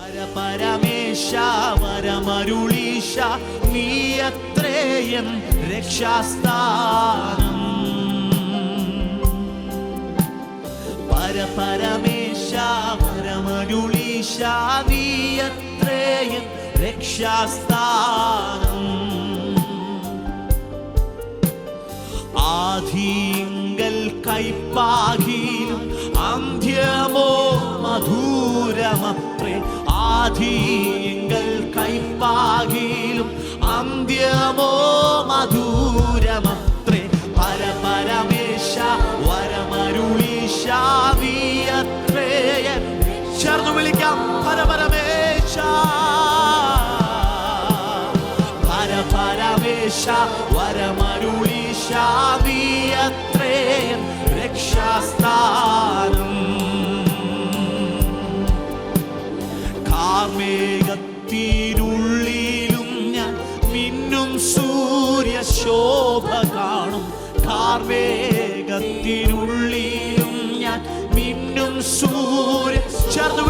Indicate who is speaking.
Speaker 1: പരമേശ വരമരുളീശ നീയത്രേയൻ രക്ഷാസ്ഥാനം. പരമേശ വരമരുളീശ നീയത്രേയൻ രക്ഷാസ്ഥാനം. ആദിങ്കൽ കൈപ്പാകിലും അന്ത്യമോ മധുരമത്രേ. ആദിങ്കൽ കൈപ്പാകിലും അന്ത്യമോ മധുരമത്രേ. പരമേശ വരമരുളീശ നീയത്രേയൻ. ചേർന്ന് വിളിക്കാം പരമേശ പരമേശ വരമരുളീശ നീയത്രേയൻ രക്ഷാസ്ഥാനം. കാർമേഘത്തിനുള്ളിലും ഞാൻ മിന്നും സൂര്യശോഭ കാണും. കാർമേഘത്തിനുള്ളിലും ഞാൻ മിന്നും സൂര്യ. ചേർന്ന്